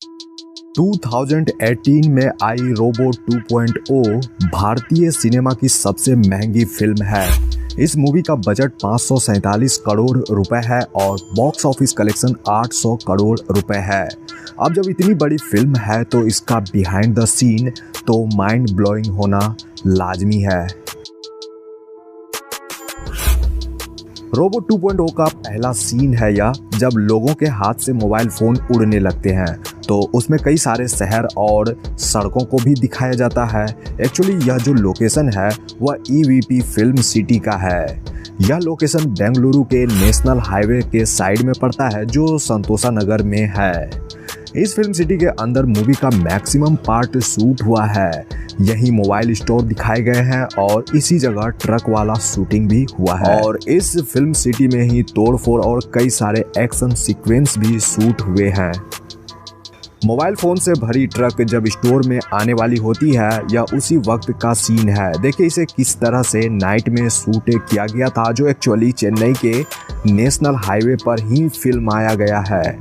2018 में आई रोबो 2.0 भारतीय सिनेमा की सबसे महंगी फिल्म है। इस मूवी का बजट 547 करोड़ रुपए है और बॉक्स ऑफिस कलेक्शन 800 करोड़ रुपए है। अब जब इतनी बड़ी फिल्म है तो इसका बिहाइंड द सीन तो माइंड ब्लोइंग होना लाजमी है। रोबो 2.0 का पहला सीन है यह जब लोगों के हाथ से मोबाइल फ़ोन उड़ने लगते हैं, तो उसमें कई सारे शहर और सड़कों को भी दिखाया जाता है। एक्चुअली यह जो लोकेशन है वह EVP फिल्म सिटी का है। यह लोकेशन बेंगलुरु के नेशनल हाईवे के साइड में पड़ता है जो संतोषा नगर में है। इस फिल्म सिटी के अंदर मूवी का मैक्सिमम पार्ट शूट हुआ है। यही मोबाइल स्टोर दिखाए गए हैं और इसी जगह ट्रक वाला शूटिंग भी हुआ है और इस फिल्म सिटी में ही तोड़फोड़ और कई सारे एक्शन सीक्वेंस भी शूट हुए हैं। मोबाइल फ़ोन से भरी ट्रक जब स्टोर में आने वाली होती है यह उसी वक्त का सीन है। देखिए इसे किस तरह से नाइट में शूट किया गया था, जो एक्चुअली चेन्नई के नेशनल हाईवे पर ही फिल्माया गया है।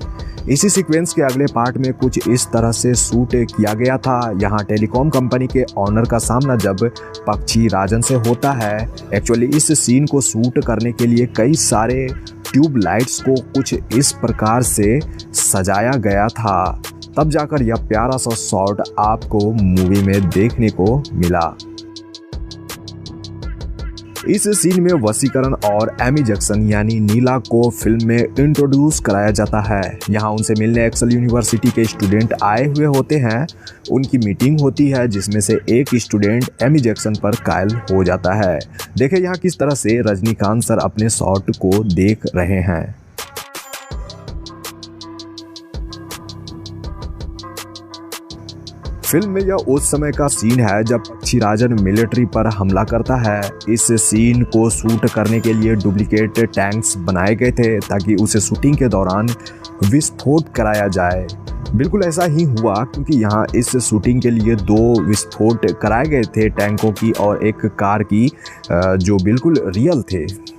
इसी सीक्वेंस के अगले पार्ट में कुछ इस तरह से शूट किया गया था। यहाँ टेलीकॉम कंपनी के ऑनर का सामना जब पक्षी राजन से होता है। एक्चुअली इस सीन को शूट करने के लिए कई सारे ट्यूब लाइट्स को कुछ इस प्रकार से सजाया गया था, तब जाकर यह प्यारा सा शॉट आपको मूवी में देखने को मिला। इस सीन में वसीकरण और एमी जैक्सन यानी नीला को फिल्म में इंट्रोड्यूस कराया जाता है। यहाँ उनसे मिलने एक्सेल यूनिवर्सिटी के स्टूडेंट आए हुए होते हैं। उनकी मीटिंग होती है जिसमें से एक स्टूडेंट एमी जैक्सन पर कायल हो जाता है। देखिए यहाँ किस तरह से रजनीकांत सर अपने शॉट को देख रहे हैं। फिल्म में यह उस समय का सीन है जब पक्षी राजन मिलिट्री पर हमला करता है। इस सीन को शूट करने के लिए डुप्लीकेट टैंक्स बनाए गए थे ताकि उसे शूटिंग के दौरान विस्फोट कराया जाए। बिल्कुल ऐसा ही हुआ क्योंकि यहाँ इस शूटिंग के लिए 2 विस्फोट कराए गए थे, टैंकों की और एक कार की, जो बिल्कुल रियल थे।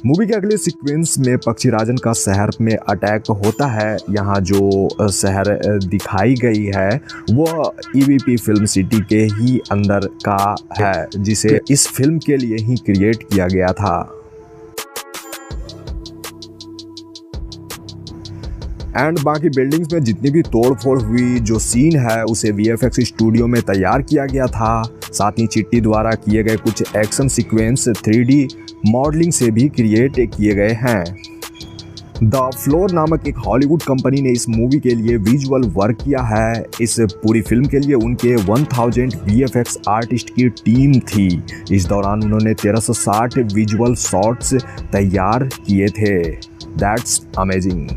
मूवी के अगले सीक्वेंस में पक्षी राजन का शहर में अटैक होता है। यहाँ जो शहर दिखाई गई है वो EVP फिल्म सिटी के ही अंदर का है, जिसे इस फिल्म के लिए ही क्रिएट किया गया था। एंड बाकी बिल्डिंग्स में जितनी भी तोड़फोड़ हुई जो सीन है उसे VFX स्टूडियो में तैयार किया गया था। साथ ही चिट्टी द्वारा किए गए कुछ एक्शन सीक्वेंस 3D मॉडलिंग से भी क्रिएट किए गए हैं। द फ्लोर नामक एक हॉलीवुड कंपनी ने इस मूवी के लिए विजुअल वर्क किया है। इस पूरी फिल्म के लिए उनके 1000 VFX आर्टिस्ट की टीम थी। इस दौरान उन्होंने 1360 विजुअल शॉट्स तैयार किए थे। That's amazing.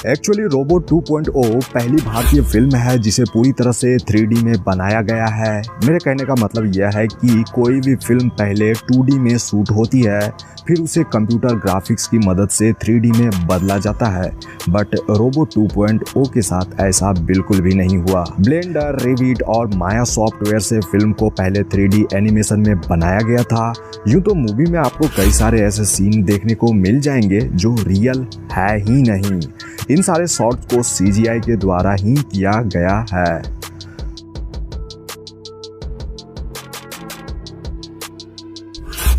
एक्चुअली रोबो 2.0 पहली भारतीय फिल्म है जिसे पूरी तरह से 3D में बनाया गया है। मेरे कहने का मतलब यह है कि कोई भी फिल्म पहले 2D में शूट होती है, फिर उसे कंप्यूटर ग्राफिक्स की मदद से 3D में बदला जाता है, बट रोबो 2.0 के साथ ऐसा बिल्कुल भी नहीं हुआ। ब्लेंडर, रेविट और माया सॉफ्टवेयर से फिल्म को पहले 3D एनिमेशन में बनाया गया था। यूँ तो मूवी में आपको कई सारे ऐसे सीन देखने को मिल जाएंगे जो रियल है ही नहीं। इन सारे शॉट्स को CGI के द्वारा ही किया गया है।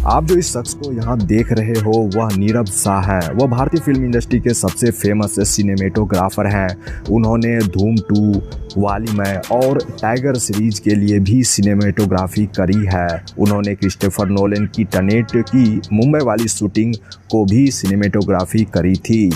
आप जो इस शख्स को यहाँ देख रहे हो वह नीरव शाह है। वह भारतीय फिल्म इंडस्ट्री के सबसे फेमस सिनेमेटोग्राफर हैं। उन्होंने धूम 2, वाली मैं और टाइगर सीरीज के लिए भी सिनेमेटोग्राफी करी है। उन्होंने क्रिस्टोफर नोलन की टेनेट की मुंबई वाली शूटिंग को भी सिनेमेटोग्राफी करी थी।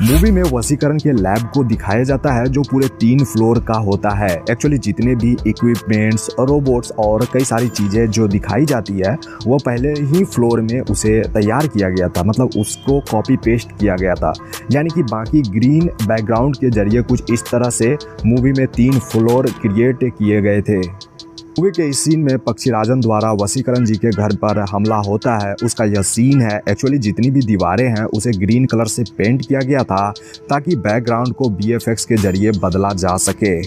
मूवी में वसीकरण के लैब को दिखाया जाता है जो पूरे 3 फ्लोर का होता है। एक्चुअली जितने भी इक्विपमेंट्स, रोबोट्स और कई सारी चीज़ें जो दिखाई जाती है वो पहले ही फ्लोर में उसे तैयार किया गया था, मतलब उसको कॉपी पेस्ट किया गया था। यानी कि बाकी ग्रीन बैकग्राउंड के जरिए कुछ इस तरह से मूवी में 3 फ्लोर क्रिएट किए गए थे। मूवी के इस सीन में पक्षी राजन द्वारा वसीकरण जी के घर पर हमला होता है, उसका यह सीन है। एक्चुअली जितनी भी दीवारें हैं उसे ग्रीन कलर से पेंट किया गया था ताकि बैकग्राउंड को VFX के जरिए बदला जा सके।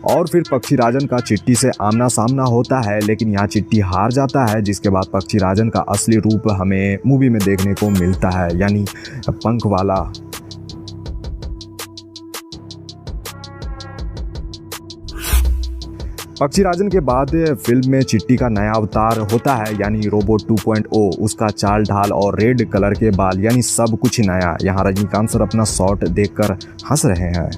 और फिर पक्षीराजन का चिट्टी से आमना सामना होता है, लेकिन यहाँ चिट्टी हार जाता है, जिसके बाद पक्षीराजन का असली रूप हमें मूवी में देखने को मिलता है, यानी पंख वाला। पक्षीराजन के बाद फिल्म में चिट्टी का नया अवतार होता है, यानी रोबोट 2.0। उसका चाल ढाल और रेड कलर के बाल, यानी सब कुछ नया। यहाँ रजनीकांत सर अपना शॉट देखकर हंस रहे हैं।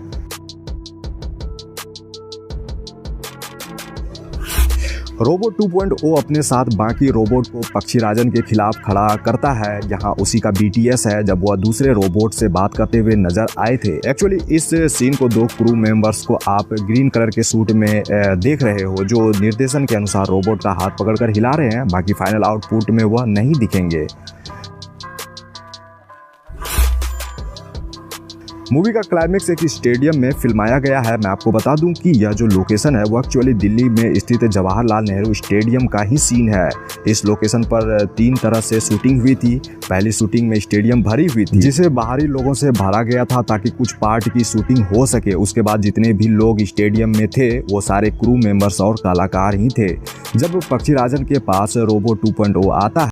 रोबोट 2.0 अपने साथ बाकी रोबोट को पक्षीराजन के खिलाफ खड़ा करता है। यहाँ उसी का BTS है, जब वह दूसरे रोबोट से बात करते हुए नजर आए थे। एक्चुअली इस सीन को दो क्रू मेंबर्स को आप ग्रीन कलर के सूट में देख रहे हो, जो निर्देशन के अनुसार रोबोट का हाथ पकड़कर हिला रहे हैं। बाकी फाइनल आउटपुट में वह नहीं दिखेंगे। मूवी का क्लाइमेक्स एक स्टेडियम में फिल्माया गया है। मैं आपको बता दूं कि यह जो लोकेशन है वो एक्चुअली दिल्ली में स्थित जवाहरलाल नेहरू स्टेडियम का ही सीन है। इस लोकेशन पर 3 तरह से शूटिंग हुई थी। पहली शूटिंग में स्टेडियम भरी हुई थी, जिसे बाहरी लोगों से भरा गया था ताकि कुछ पार्ट की शूटिंग हो सके। उसके बाद जितने भी लोग स्टेडियम में थे वो सारे क्रू मेंबर्स और कलाकार ही थे। जब पक्षीराजन के पास रोबोट 2.0 आता है